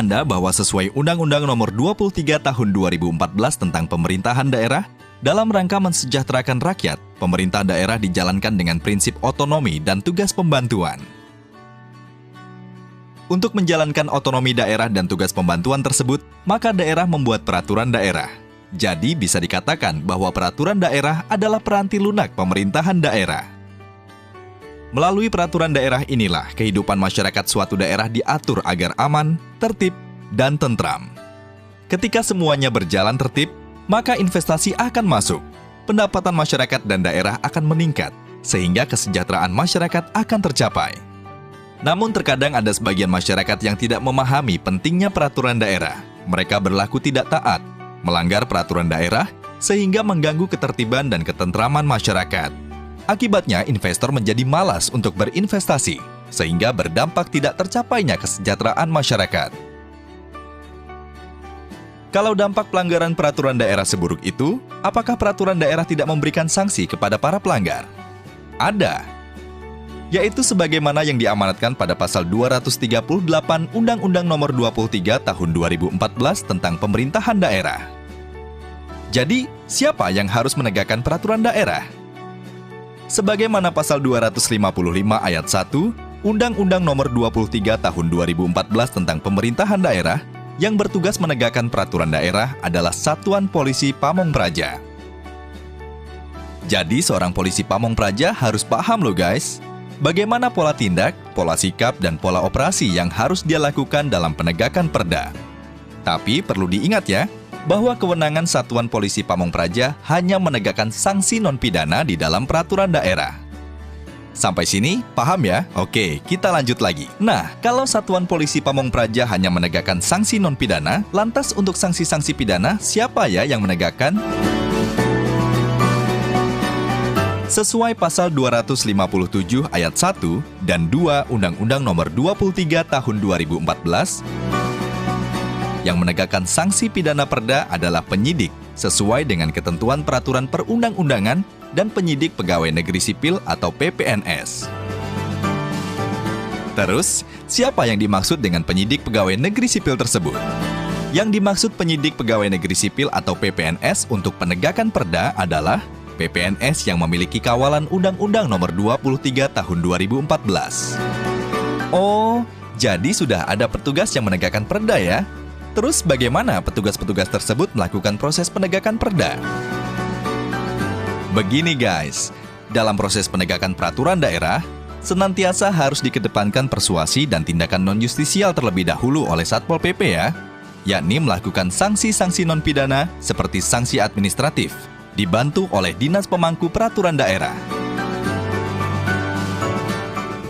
Anda bahwa sesuai Undang-Undang Nomor 23 Tahun 2014 tentang Pemerintahan Daerah, dalam rangka mensejahterakan rakyat, pemerintah daerah dijalankan dengan prinsip otonomi dan tugas pembantuan. Untuk menjalankan otonomi daerah dan tugas pembantuan tersebut, maka daerah membuat peraturan daerah. Jadi bisa dikatakan bahwa peraturan daerah adalah peranti lunak pemerintahan daerah. Melalui peraturan daerah inilah kehidupan masyarakat suatu daerah diatur agar aman, tertib, dan tentram. Ketika semuanya berjalan tertib, maka investasi akan masuk, pendapatan masyarakat dan daerah akan meningkat, sehingga kesejahteraan masyarakat akan tercapai. Namun terkadang ada sebagian masyarakat yang tidak memahami pentingnya peraturan daerah. Mereka berlaku tidak taat, melanggar peraturan daerah, sehingga mengganggu ketertiban dan ketentraman masyarakat. Akibatnya, investor menjadi malas untuk berinvestasi, sehingga berdampak tidak tercapainya kesejahteraan masyarakat. Kalau dampak pelanggaran peraturan daerah seburuk itu, apakah peraturan daerah tidak memberikan sanksi kepada para pelanggar? Ada, yaitu sebagaimana yang diamanatkan pada pasal 238 Undang-Undang Nomor 23 Tahun 2014 tentang Pemerintahan Daerah. Jadi, siapa yang harus menegakkan peraturan daerah? Sebagaimana pasal 255 ayat 1 Undang-Undang Nomor 23 Tahun 2014 tentang Pemerintahan Daerah, yang bertugas menegakkan peraturan daerah adalah Satuan Polisi Pamong Praja. Jadi seorang polisi Pamong Praja harus paham loh guys, bagaimana pola tindak, pola sikap, dan pola operasi yang harus dia lakukan dalam penegakan perda. Tapi perlu diingat ya, bahwa kewenangan Satuan Polisi Pamong Praja hanya menegakkan sanksi non-pidana di dalam peraturan daerah. Sampai sini, paham ya? Oke, kita lanjut lagi. Nah, kalau Satuan Polisi Pamong Praja hanya menegakkan sanksi non-pidana, lantas untuk sanksi-sanksi pidana, siapa ya yang menegakkan? Sesuai pasal 257 ayat 1 dan 2 Undang-Undang Nomor 23 Tahun 2014, yang menegakkan sanksi pidana perda adalah penyidik sesuai dengan ketentuan peraturan perundang-undangan dan penyidik pegawai negeri sipil atau PPNS. Terus, siapa yang dimaksud dengan penyidik pegawai negeri sipil tersebut? Yang dimaksud penyidik pegawai negeri sipil atau PPNS untuk penegakan perda adalah PPNS yang memiliki kawalan Undang-Undang Nomor 23 Tahun 2014. Oh, jadi sudah ada petugas yang menegakkan perda ya? Terus bagaimana petugas-petugas tersebut melakukan proses penegakan perda? Begini guys, dalam proses penegakan peraturan daerah, senantiasa harus dikedepankan persuasi dan tindakan non-justisial terlebih dahulu oleh Satpol PP ya, yakni melakukan sanksi-sanksi non-pidana seperti sanksi administratif, dibantu oleh Dinas Pemangku Peraturan Daerah.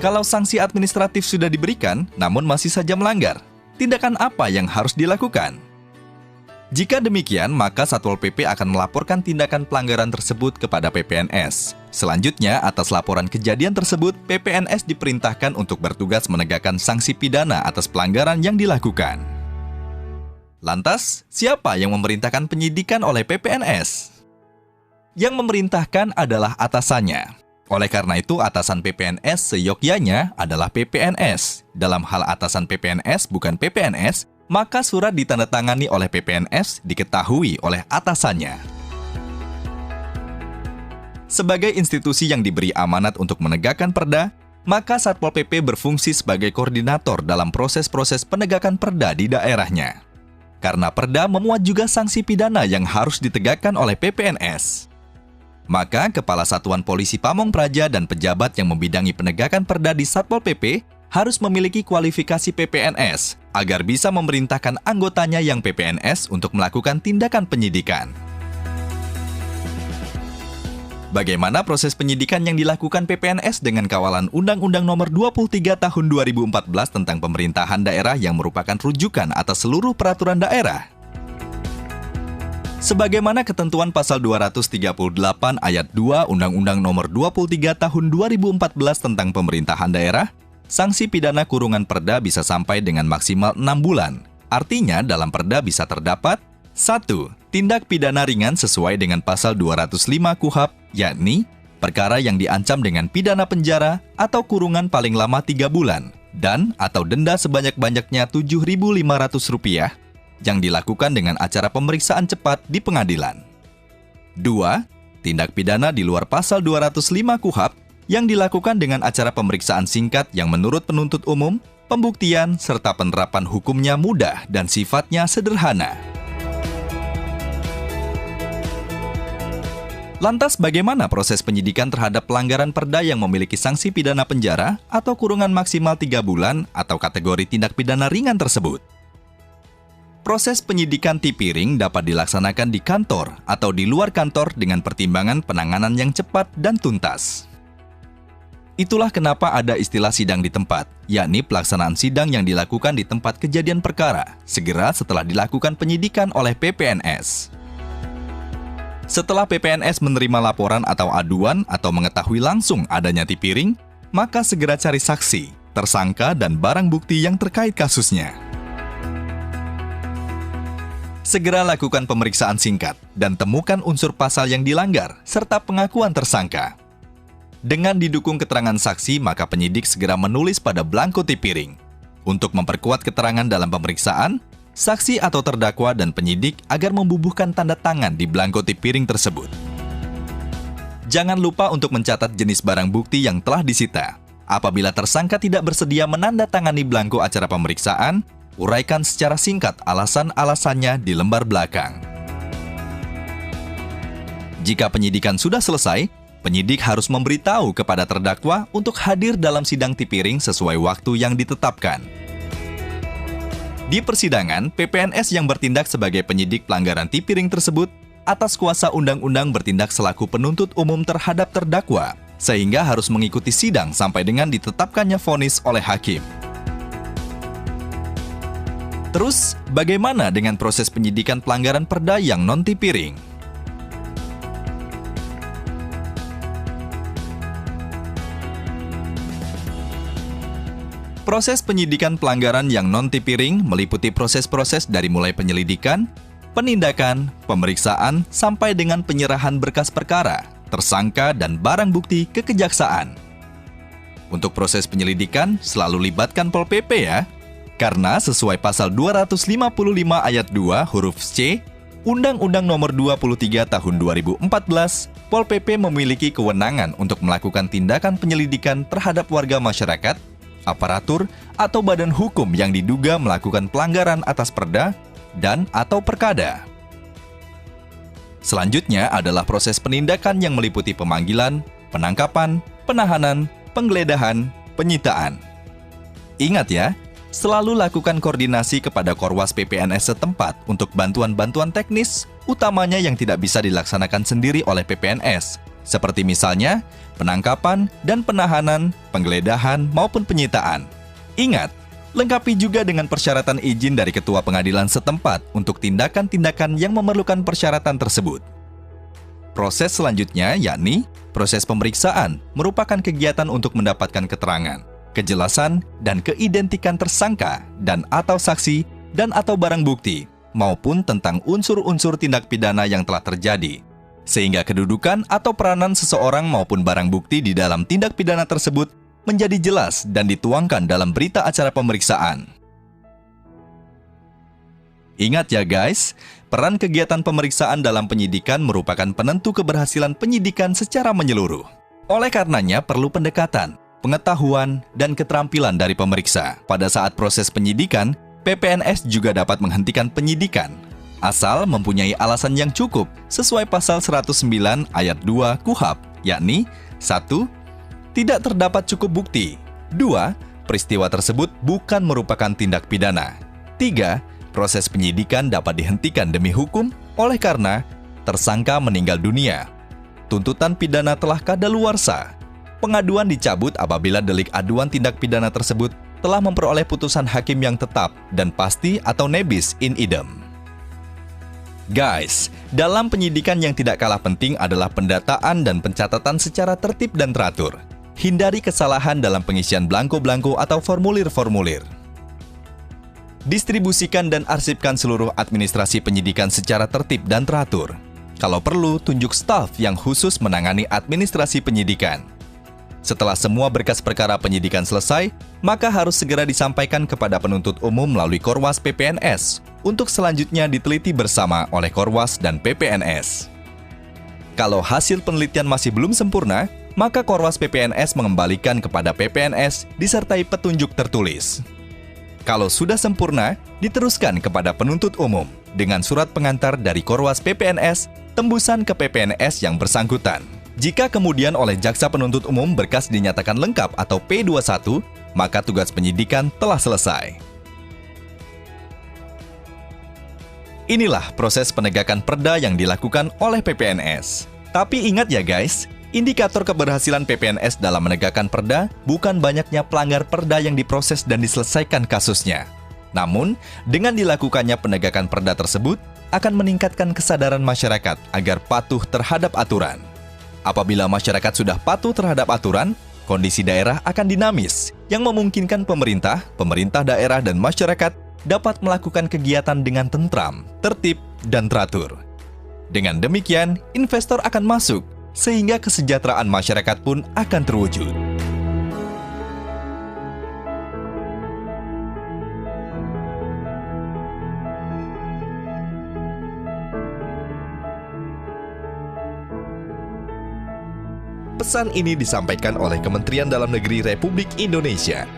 Kalau sanksi administratif sudah diberikan, namun masih saja melanggar, tindakan apa yang harus dilakukan? Jika demikian, maka Satpol PP akan melaporkan tindakan pelanggaran tersebut kepada PPNS. Selanjutnya, atas laporan kejadian tersebut, PPNS diperintahkan untuk bertugas menegakkan sanksi pidana atas pelanggaran yang dilakukan. Lantas, siapa yang memerintahkan penyidikan oleh PPNS? Yang memerintahkan adalah atasannya. Oleh karena itu, atasan PPNS seyogyanya adalah PPNS. Dalam hal atasan PPNS bukan PPNS, maka surat ditandatangani oleh PPNS diketahui oleh atasannya. Sebagai institusi yang diberi amanat untuk menegakkan perda, maka Satpol PP berfungsi sebagai koordinator dalam proses-proses penegakan perda di daerahnya. Karena perda memuat juga sanksi pidana yang harus ditegakkan oleh PPNS. Maka Kepala Satuan Polisi Pamong Praja dan pejabat yang membidangi penegakan perda di Satpol PP harus memiliki kualifikasi PPNS agar bisa memerintahkan anggotanya yang PPNS untuk melakukan tindakan penyidikan. Bagaimana proses penyidikan yang dilakukan PPNS dengan kawalan Undang-Undang Nomor 23 Tahun 2014 tentang Pemerintahan Daerah yang merupakan rujukan atas seluruh peraturan daerah? Sebagaimana ketentuan pasal 238 ayat 2 Undang-Undang Nomor 23 Tahun 2014 tentang Pemerintahan Daerah, sanksi pidana kurungan perda bisa sampai dengan maksimal 6 bulan. Artinya dalam perda bisa terdapat 1. Tindak pidana ringan sesuai dengan pasal 205 KUHP, yakni perkara yang diancam dengan pidana penjara atau kurungan paling lama 3 bulan dan atau denda sebanyak-banyaknya Rp7.500 yang dilakukan dengan acara pemeriksaan cepat di pengadilan. 2. Tindak pidana di luar pasal 205 KUHP yang dilakukan dengan acara pemeriksaan singkat yang menurut penuntut umum, pembuktian serta penerapan hukumnya mudah dan sifatnya sederhana. Lantas bagaimana proses penyidikan terhadap pelanggaran perda yang memiliki sanksi pidana penjara atau kurungan maksimal 3 bulan atau kategori tindak pidana ringan tersebut? Proses penyidikan tipiring dapat dilaksanakan di kantor atau di luar kantor dengan pertimbangan penanganan yang cepat dan tuntas. Itulah kenapa ada istilah sidang di tempat, yakni pelaksanaan sidang yang dilakukan di tempat kejadian perkara, segera setelah dilakukan penyidikan oleh PPNS. Setelah PPNS menerima laporan atau aduan atau mengetahui langsung adanya tipiring, maka segera cari saksi, tersangka, dan barang bukti yang terkait kasusnya. Segera lakukan pemeriksaan singkat dan temukan unsur pasal yang dilanggar serta pengakuan tersangka. Dengan didukung keterangan saksi, maka penyidik segera menulis pada blanko tipiring. Untuk memperkuat keterangan dalam pemeriksaan, saksi atau terdakwa dan penyidik agar membubuhkan tanda tangan di blanko tipiring tersebut. Jangan lupa untuk mencatat jenis barang bukti yang telah disita. Apabila tersangka tidak bersedia menandatangani blanko acara pemeriksaan, uraikan secara singkat alasan-alasannya di lembar belakang. Jika penyidikan sudah selesai, penyidik harus memberitahu kepada terdakwa untuk hadir dalam sidang tipiring sesuai waktu yang ditetapkan. Di persidangan, PPNS yang bertindak sebagai penyidik pelanggaran tipiring tersebut atas kuasa undang-undang bertindak selaku penuntut umum terhadap terdakwa, sehingga harus mengikuti sidang sampai dengan ditetapkannya vonis oleh hakim. Terus, bagaimana dengan proses penyidikan pelanggaran perda yang non-tipiring? Proses penyidikan pelanggaran yang non-tipiring meliputi proses-proses dari mulai penyelidikan, penindakan, pemeriksaan, sampai dengan penyerahan berkas perkara, tersangka, dan barang bukti ke kejaksaan. Untuk proses penyelidikan, selalu libatkan Pol PP ya. Karena sesuai pasal 255 ayat 2 huruf C, Undang-Undang Nomor 23 Tahun 2014, Pol PP memiliki kewenangan untuk melakukan tindakan penyelidikan terhadap warga masyarakat, aparatur, atau badan hukum yang diduga melakukan pelanggaran atas perda dan atau perkada. Selanjutnya adalah proses penindakan yang meliputi pemanggilan, penangkapan, penahanan, penggeledahan, penyitaan. Ingat ya, selalu lakukan koordinasi kepada Korwas PPNS setempat untuk bantuan-bantuan teknis, utamanya yang tidak bisa dilaksanakan sendiri oleh PPNS, seperti misalnya penangkapan dan penahanan, penggeledahan maupun penyitaan. Ingat, lengkapi juga dengan persyaratan izin dari Ketua Pengadilan setempat untuk tindakan-tindakan yang memerlukan persyaratan tersebut. Proses selanjutnya yakni proses pemeriksaan merupakan kegiatan untuk mendapatkan keterangan, kejelasan, dan keidentikan tersangka dan atau saksi dan atau barang bukti, maupun tentang unsur-unsur tindak pidana yang telah terjadi, sehingga kedudukan atau peranan seseorang maupun barang bukti di dalam tindak pidana tersebut menjadi jelas dan dituangkan dalam berita acara pemeriksaan. Ingat ya guys, peran kegiatan pemeriksaan dalam penyidikan merupakan penentu keberhasilan penyidikan secara menyeluruh. Oleh karenanya perlu pendekatan, pengetahuan, dan keterampilan dari pemeriksa. Pada saat proses penyidikan, PPNS juga dapat menghentikan penyidikan, asal mempunyai alasan yang cukup sesuai pasal 109 ayat 2 KUHP, yakni 1. Tidak terdapat cukup bukti. 2. Peristiwa tersebut bukan merupakan tindak pidana. 3. Proses penyidikan dapat dihentikan demi hukum oleh karena tersangka meninggal dunia. Tuntutan pidana telah kadaluarsa. Pengaduan dicabut apabila delik aduan tindak pidana tersebut telah memperoleh putusan hakim yang tetap dan pasti atau nebis in idem. Guys, dalam penyidikan yang tidak kalah penting adalah pendataan dan pencatatan secara tertib dan teratur. Hindari kesalahan dalam pengisian blanko-blanko atau formulir-formulir. Distribusikan dan arsipkan seluruh administrasi penyidikan secara tertib dan teratur. Kalau perlu, tunjuk staf yang khusus menangani administrasi penyidikan. Setelah semua berkas perkara penyidikan selesai, maka harus segera disampaikan kepada penuntut umum melalui Korwas PPNS untuk selanjutnya diteliti bersama oleh Korwas dan PPNS. Kalau hasil penelitian masih belum sempurna, maka Korwas PPNS mengembalikan kepada PPNS disertai petunjuk tertulis. Kalau sudah sempurna, diteruskan kepada penuntut umum dengan surat pengantar dari Korwas PPNS tembusan ke PPNS yang bersangkutan. Jika kemudian oleh jaksa penuntut umum berkas dinyatakan lengkap atau P21, maka tugas penyidikan telah selesai. Inilah proses penegakan perda yang dilakukan oleh PPNS. Tapi ingat ya guys, indikator keberhasilan PPNS dalam menegakkan perda bukan banyaknya pelanggar perda yang diproses dan diselesaikan kasusnya. Namun, dengan dilakukannya penegakan perda tersebut akan meningkatkan kesadaran masyarakat agar patuh terhadap aturan. Apabila masyarakat sudah patuh terhadap aturan, kondisi daerah akan dinamis, yang memungkinkan pemerintah daerah dan masyarakat dapat melakukan kegiatan dengan tentram, tertib, dan teratur. Dengan demikian, investor akan masuk, sehingga kesejahteraan masyarakat pun akan terwujud. Pesan ini disampaikan oleh Kementerian Dalam Negeri Republik Indonesia